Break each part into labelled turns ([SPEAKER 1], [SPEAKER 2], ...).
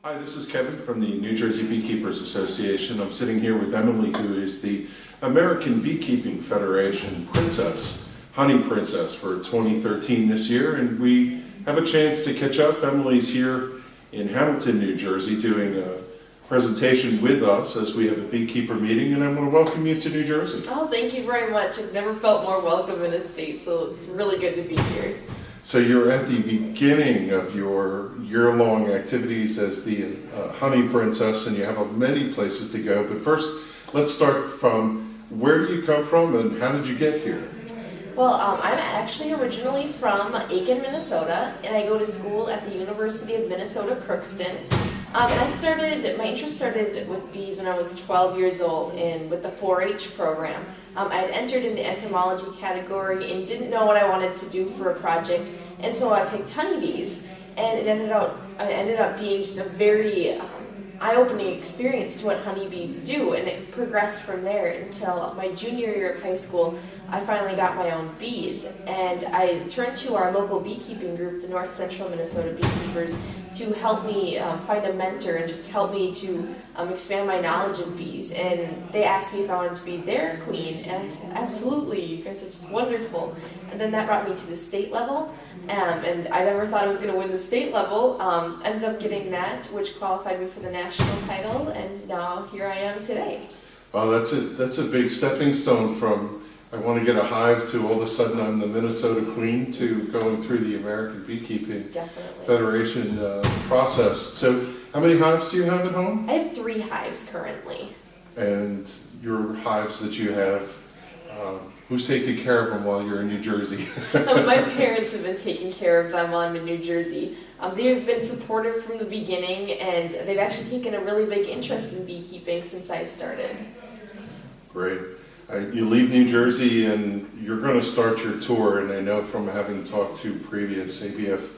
[SPEAKER 1] Hi, this is Kevin from the New Jersey Beekeepers Association. I'm sitting here with Emily, who is the American Beekeeping Federation Princess, Honey Princess for 2013 this year, and we have a chance to catch up. Emily's here in Hamilton, New Jersey, doing a presentation with us as we have a beekeeper meeting, and I want to welcome you to New Jersey.
[SPEAKER 2] Oh, thank you very much. I've never felt more welcome in a state, so it's really good to be here.
[SPEAKER 1] So you're at the beginning of your year-long activities as the Honey Princess, and you have many places to go. But first, let's start from where do you come from and how did you get here?
[SPEAKER 2] Well, I'm actually originally from Aiken, Minnesota, and I go to school at the University of Minnesota Crookston. And my interest started with bees when I was 12 years old with the 4-H program. I had entered in the entomology category and didn't know what I wanted to do for a project, and so I picked honeybees, and it ended up being just a very eye-opening experience to what honeybees do, and it progressed from there until my junior year of high school. I finally got my own bees, and I turned to our local beekeeping group, the North Central Minnesota Beekeepers, to help me find a mentor and just help me to expand my knowledge of bees. And they asked me if I wanted to be their queen, and I said, absolutely, you guys are just wonderful. And then that brought me to the state level, and I never thought I was going to win the state level. Ended up getting that, which qualified me for the national title, and now here I am today.
[SPEAKER 1] Well, that's a big stepping stone from I want to get a hive to all of a sudden I'm the Minnesota queen to going through the American Beekeeping Federation process. So how many hives do you have at home?
[SPEAKER 2] I have 3 hives currently.
[SPEAKER 1] And your hives that you have, who's taking care of them while you're in New Jersey?
[SPEAKER 2] My parents have been taking care of them while I'm in New Jersey. They've been supportive from the beginning, and they've actually taken a really big interest in beekeeping since I started.
[SPEAKER 1] Great. You leave New Jersey and you're going to start your tour, and I know from having talked to previous ABF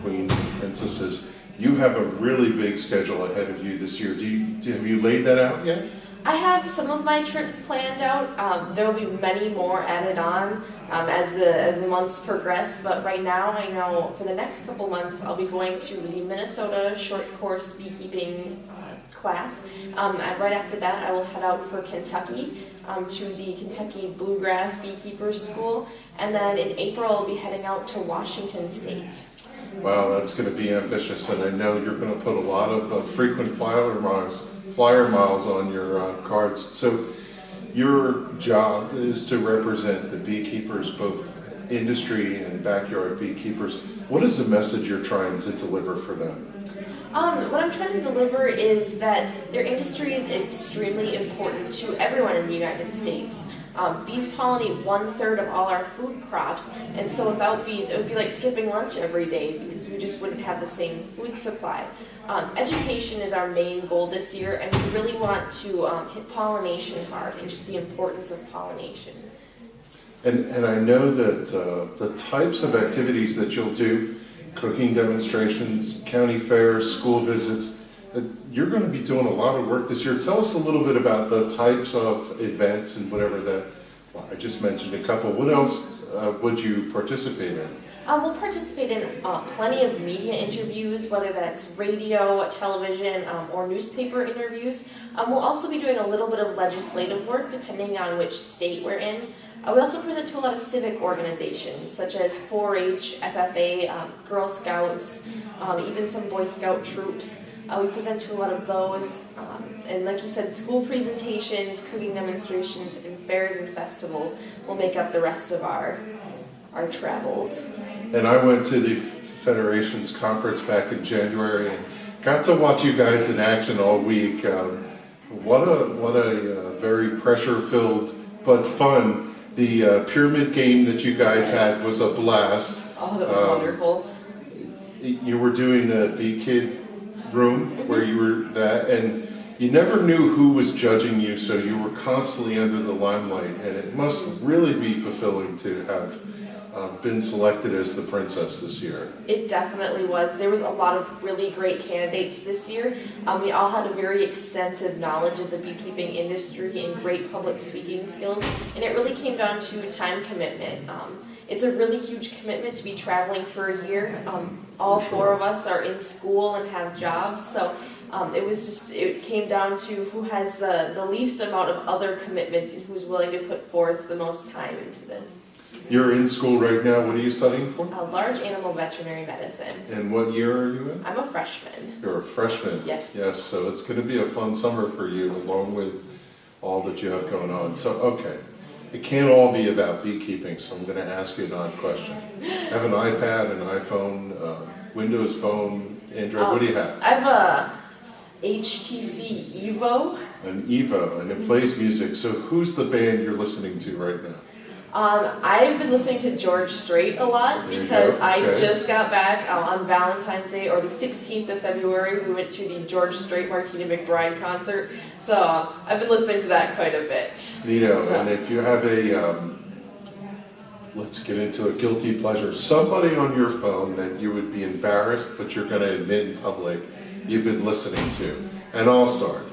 [SPEAKER 1] queens and princesses, you have a really big schedule ahead of you this year. Have you laid that out yet?
[SPEAKER 2] I have some of my trips planned out. There will be many more added on as the months progress, but right now I know for the next couple months I'll be going to the Minnesota short course beekeeping class. Right after that I will head out for Kentucky to the Kentucky Bluegrass Beekeepers School, and then in April I'll be heading out to Washington State.
[SPEAKER 1] Wow, that's going to be ambitious, and I know you're going to put a lot of frequent flyer miles on your cards. So your job is to represent the beekeepers, both industry and backyard beekeepers. What is the message you're trying to deliver for them?
[SPEAKER 2] What I'm trying to deliver is that their industry is extremely important to everyone in the United States. Bees pollinate 1/3 of all our food crops, and so without bees it would be like skipping lunch every day because we just wouldn't have the same food supply. Education is our main goal this year, and we really want to hit pollination hard and just the importance of pollination.
[SPEAKER 1] And I know that the types of activities that you'll do, cooking demonstrations, county fairs, school visits, you're going to be doing a lot of work this year. Tell us a little bit about the types of events and whatever that, well, I just mentioned a couple. What else would you participate in?
[SPEAKER 2] We'll participate in plenty of media interviews, whether that's radio, television, or newspaper interviews. We'll also be doing a little bit of legislative work depending on which state we're in. We also present to a lot of civic organizations such as 4-H, FFA, Girl Scouts, even some Boy Scout troops. We present to a lot of those, and like you said, school presentations, cooking demonstrations, and fairs and festivals will make up the rest of our travels.
[SPEAKER 1] And I went to the Federation's conference back in January and got to watch you guys in action all week. What a very pressure-filled but fun. The pyramid game that you guys had was a blast.
[SPEAKER 2] Oh, that was wonderful.
[SPEAKER 1] You were doing the Bee Kid room where you were that, and you never knew who was judging you, so you were constantly under the limelight, and it must really be fulfilling to have been selected as the princess this year.
[SPEAKER 2] It definitely was. There was a lot of really great candidates this year. We all had a very extensive knowledge of the beekeeping industry and great public speaking skills, and it really came down to time commitment. It's a really huge commitment to be traveling for a year. All four of us are in school and have jobs, so it came down to who has the least amount of other commitments and who's willing to put forth the most time into this.
[SPEAKER 1] You're in school right now. What are you studying for?
[SPEAKER 2] Large animal veterinary medicine.
[SPEAKER 1] And what year are you in?
[SPEAKER 2] I'm a freshman.
[SPEAKER 1] You're a freshman?
[SPEAKER 2] Yes.
[SPEAKER 1] Yes, so it's going to be a fun summer for you along with all that you have going on. So, okay, it can't all be about beekeeping, so I'm going to ask you an odd question. Have an iPad, an iPhone, Windows Phone, Android, what do you have?
[SPEAKER 2] I have a HTC Evo.
[SPEAKER 1] An Evo, and it plays music. So who's the band you're listening to right now?
[SPEAKER 2] I've been listening to George Strait a lot because I just got back on Valentine's Day, or the 16th of February. We went to the George Strait Martina McBride concert, so I've been listening to that quite a bit.
[SPEAKER 1] And if you have a, let's get into a guilty pleasure, somebody on your phone that you would be embarrassed, but you're going to admit in public you've been listening to, and I'll start.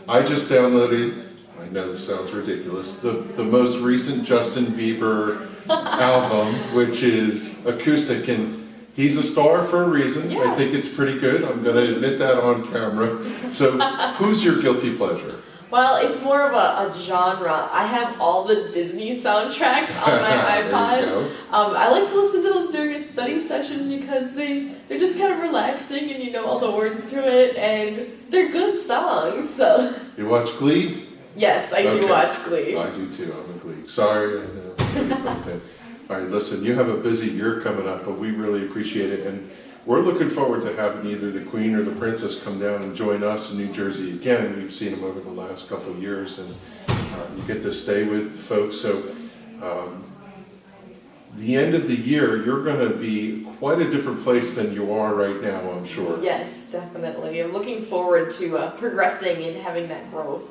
[SPEAKER 1] I just downloaded, I know this sounds ridiculous, the most recent Justin Bieber album, which is acoustic, and he's a star for a reason.
[SPEAKER 2] Yeah.
[SPEAKER 1] I think it's pretty good. I'm going to admit that on camera. So who's your guilty pleasure?
[SPEAKER 2] Well, it's more of a genre. I have all the Disney soundtracks on my iPod.
[SPEAKER 1] There you go.
[SPEAKER 2] I like to listen to those during a study session because they're just kind of relaxing and you know all the words to it, and they're good songs. So.
[SPEAKER 1] You watch Glee?
[SPEAKER 2] Yes, I do watch Glee.
[SPEAKER 1] I do too. I'm a Glee. Sorry. I know. All right, listen, you have a busy year coming up, but we really appreciate it. And we're looking forward to having either the Queen or the Princess come down and join us in New Jersey again. We've seen them over the last couple of years, and you get to stay with folks. So the end of the year, you're going to be quite a different place than you are right now, I'm sure.
[SPEAKER 2] Yes, definitely. I'm looking forward to progressing and having that growth.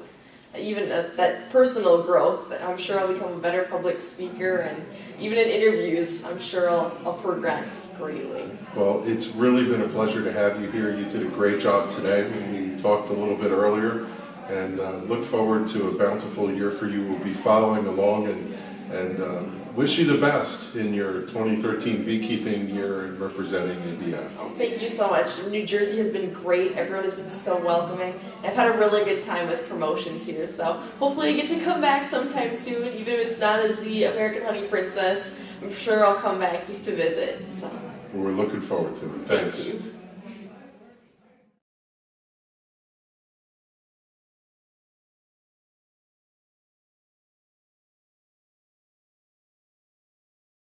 [SPEAKER 2] Even that personal growth. I'm sure I'll become a better public speaker, and even in interviews, I'm sure I'll progress greatly.
[SPEAKER 1] Well, it's really been a pleasure to have you here. You did a great job today. We talked a little bit earlier, and look forward to a bountiful year for you. We'll be following along, and wish you the best in your 2013 beekeeping year and representing ABF.
[SPEAKER 2] Oh, thank you so much. New Jersey has been great. Everyone has been so welcoming. I've had a really good time with promotions here, so hopefully I get to come back sometime soon, even if it's not as the American Honey Princess. I'm sure I'll come back just to visit. So.
[SPEAKER 1] We're looking forward to it. Thanks.
[SPEAKER 2] Thank you.